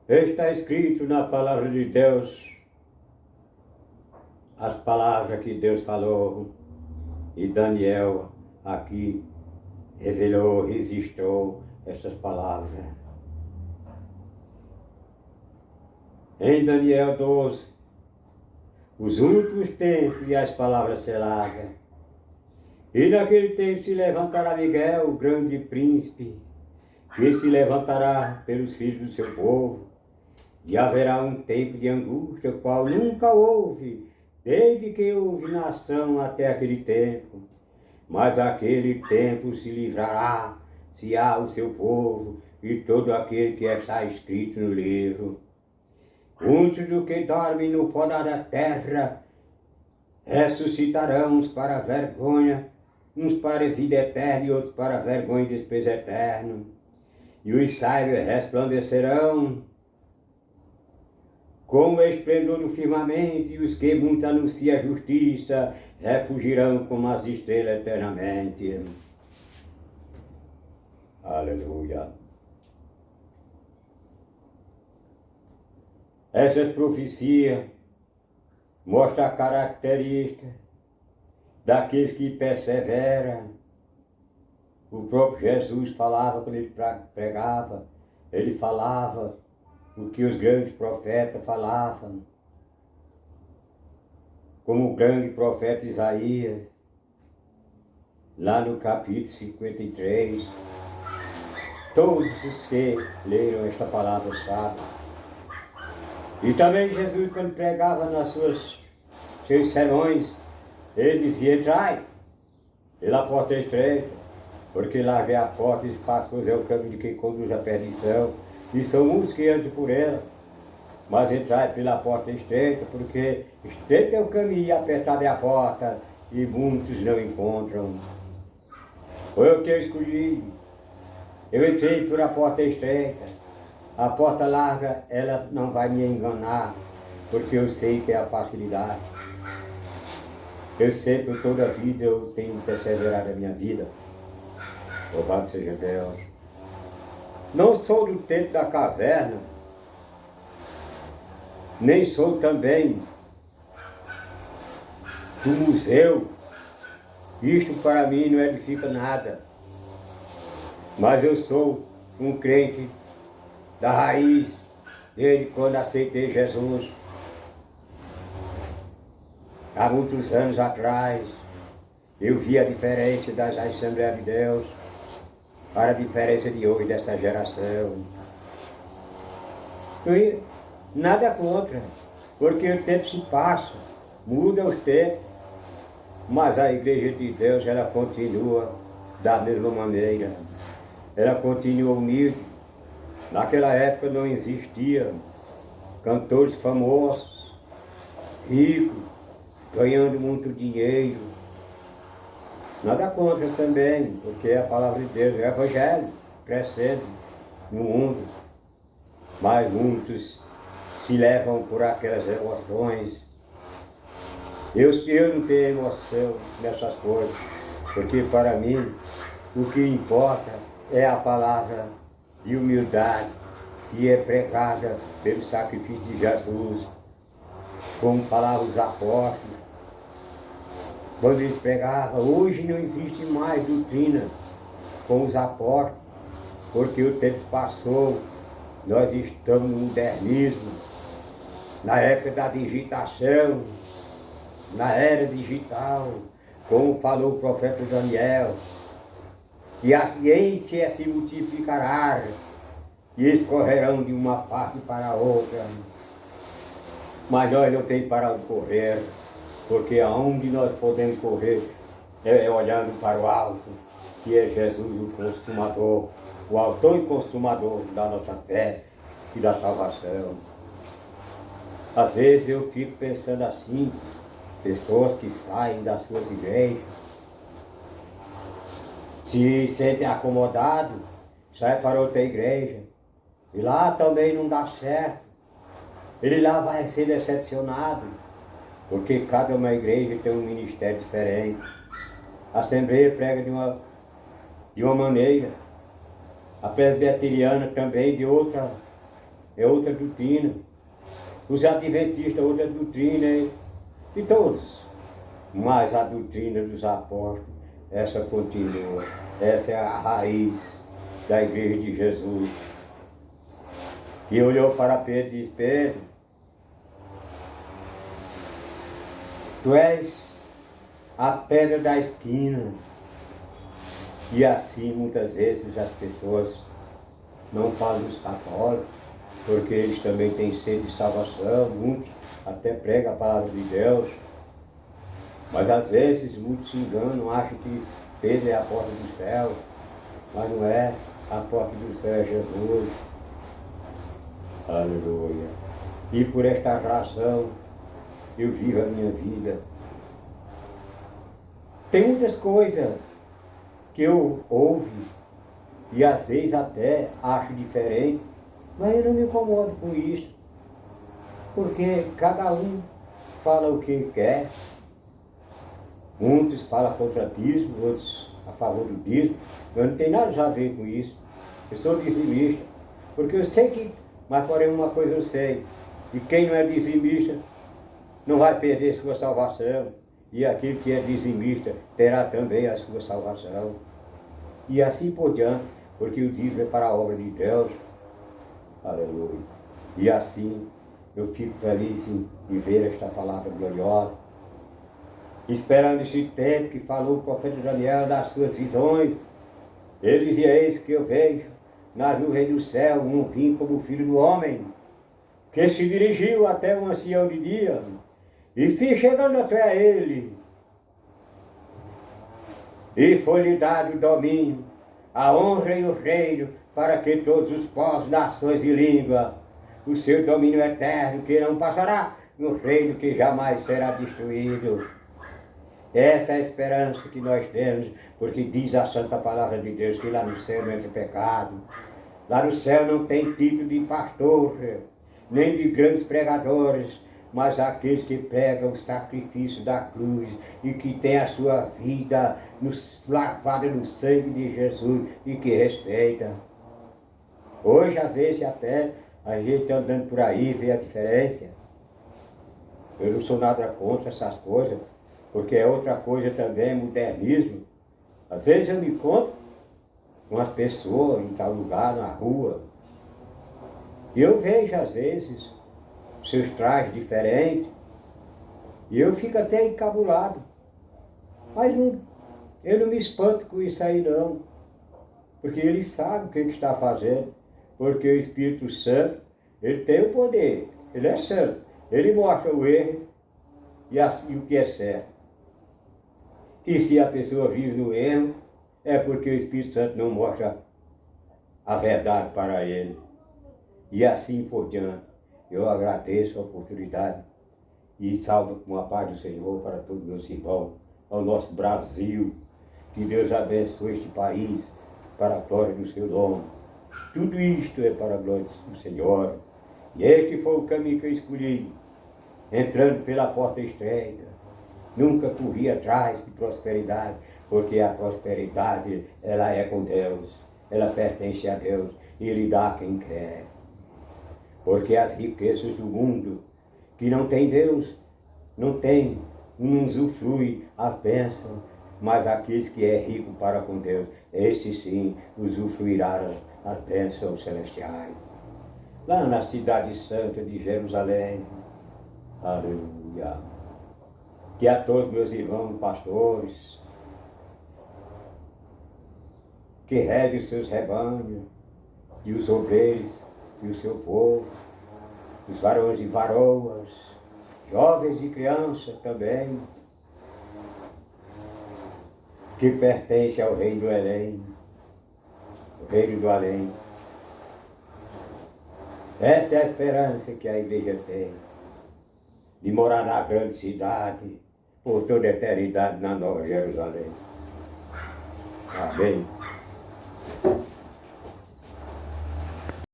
Está escrito na palavra de Deus, as palavras que Deus falou, e Daniel aqui revelou, registrou essas palavras. Em Daniel 12, os últimos tempos e as palavras seladas. E naquele tempo se levantará Miguel, o grande príncipe, que se levantará pelos filhos do seu povo, e haverá um tempo de angústia, o qual nunca houve, desde que houve nação até aquele tempo. Mas aquele tempo se livrará, se há o seu povo, e todo aquele que está escrito no livro. Muitos do que dormem no pó da terra ressuscitarão, uns para a vergonha, uns para a vida eterna e outros para a vergonha e desprezo eterno. E os sábios resplandecerão como o esplendor do firmamento, e os que muito anunciam a justiça refugirão como as estrelas eternamente. Aleluia. Essas profecias mostram a característica daqueles que perseveram. O próprio Jesus falava quando ele pregava, ele falava o que os grandes profetas falavam, como o grande profeta Isaías, lá no capítulo 53. Todos os que leram esta palavra sabem. E também Jesus, quando pregava seus sermões, ele dizia: entrai pela porta estreita, porque larga é a porta e espaçoso é o caminho de quem conduz à perdição, e são muitos que andam por ela. Mas entrai pela porta estreita, porque estreito é o caminho e apertada é a porta, e muitos não encontram. Foi o que eu escolhi. Eu entrei por a porta estreita. A porta larga, ela não vai me enganar, porque eu sei que é a facilidade. Eu sei que toda a vida eu tenho perseverado a minha vida. Louvado seja Deus. Não sou do tempo da caverna, nem sou também do museu. Isto para mim não edifica nada. Mas eu sou um crente da raiz, desde quando aceitei Jesus. Há muitos anos atrás, eu vi a diferença das Assembleias de Deus para a diferença de hoje, dessa geração. E nada contra, porque o tempo se passa, muda os tempos, mas a Igreja de Deus, ela continua da mesma maneira. Ela continua humilde. Naquela época não existia cantores famosos, ricos, ganhando muito dinheiro. Nada contra também, porque a palavra de Deus é o Evangelho, crescendo no mundo. Mas muitos se levam por aquelas emoções. Eu não tenho emoção nessas coisas, porque para mim o que importa é a palavra de humildade que é pregada pelo sacrifício de Jesus, como falavam os apóstolos. Quando eles pregavam, hoje não existe mais doutrina com os apóstolos, porque o tempo passou, nós estamos no modernismo, na época da digitação, na era digital, como falou o profeta Daniel, que a ciência se multiplicará e escorrerão de uma parte para a outra. Mas nós não temos parado de correr, porque aonde nós podemos correr é olhando para o alto, que é Jesus, o consumador, o autor e consumador da nossa fé e da salvação. Às vezes eu fico pensando assim, pessoas que saem das suas igrejas, se sentem acomodados, saem para outra igreja, e lá também não dá certo. Ele lá vai ser decepcionado, porque cada uma igreja tem um ministério diferente. A Assembleia prega de uma maneira, a presbiteriana também de outra é outra doutrina. Os adventistas, outra doutrina, e todos. Mas a doutrina dos apóstolos, essa continua. Essa é a raiz da igreja de Jesus. E olhou para Pedro e disse: Pedro, tu és a pedra da esquina. E assim muitas vezes as pessoas não falam dos católicos, porque eles também têm sede de salvação, muitos até pregam a palavra de Deus. Mas às vezes muitos se enganam, acham que Pedro é a porta do céu, mas não é. A porta do céu é Jesus. Aleluia. E por esta razão eu vivo a minha vida. Tem muitas coisas que eu ouvo e às vezes até acho diferente, mas eu não me incomodo com isso, porque cada um fala o que quer. Muitos falam contra dízimo, outros a favor do dízimo. Eu não tenho nada a ver com isso. Eu sou dizimista, porque eu sei que, mas porém uma coisa eu sei, e quem não é dizimista não vai perder sua salvação, e aquele que é dizimista terá também a sua salvação. E assim por diante, porque o dízimo é para a obra de Deus. Aleluia. E assim eu fico feliz em ver esta palavra gloriosa, esperando esse tempo que falou o profeta Daniel das suas visões. Ele dizia: eis que eu vejo na nuvem do céu um vir como o filho do homem, que se dirigiu até o ancião de dia, e se chegando até ele, e foi-lhe dado o domínio, a honra e o reino, para que todos os povos, nações e línguas, o seu domínio eterno, que não passará, no reino que jamais será destruído. Essa é a esperança que nós temos, porque diz a santa palavra de Deus que lá no céu não entra pecado. Lá no céu não tem título de pastor, nem de grandes pregadores, mas aqueles que pregam o sacrifício da cruz e que têm a sua vida lavada no sangue de Jesus e que respeita. Hoje, às vezes, até a gente andando por aí vê a diferença. Eu não sou nada contra essas coisas, porque é outra coisa também, modernismo. Às vezes eu me encontro com as pessoas em tal lugar, na rua, e eu vejo às vezes seus trajes diferentes, e eu fico até encabulado. Mas eu não me espanto com isso aí não, porque ele sabe o que está fazendo, porque o Espírito Santo, ele tem o poder, ele é santo, ele mostra o erro e o que é certo. E se a pessoa vive no erro, é porque o Espírito Santo não mostra a verdade para ele. E assim por diante. Eu agradeço a oportunidade e salvo com a paz do Senhor para todos meus irmãos, ao nosso Brasil. Que Deus abençoe este país para a glória do seu nome. Tudo isto é para a glória do Senhor. E este foi o caminho que eu escolhi, entrando pela porta estreita. Nunca corri atrás de prosperidade, porque a prosperidade, ela é com Deus, ela pertence a Deus, e Ele dá a quem quer. Porque as riquezas do mundo, que não tem Deus, não usufrui as bênçãos, mas aqueles que é rico para com Deus, esse sim usufruirá as bênçãos celestiais. Lá na cidade santa de Jerusalém, aleluia. Que a todos meus irmãos pastores, que regem os seus rebanhos, e os obreiros, e o seu povo, os varões e varoas, jovens e crianças também, que pertencem ao reino do além, o reino do além. Essa é a esperança que a igreja tem, de morar na grande cidade, por toda a eternidade na Nova Jerusalém. Amém.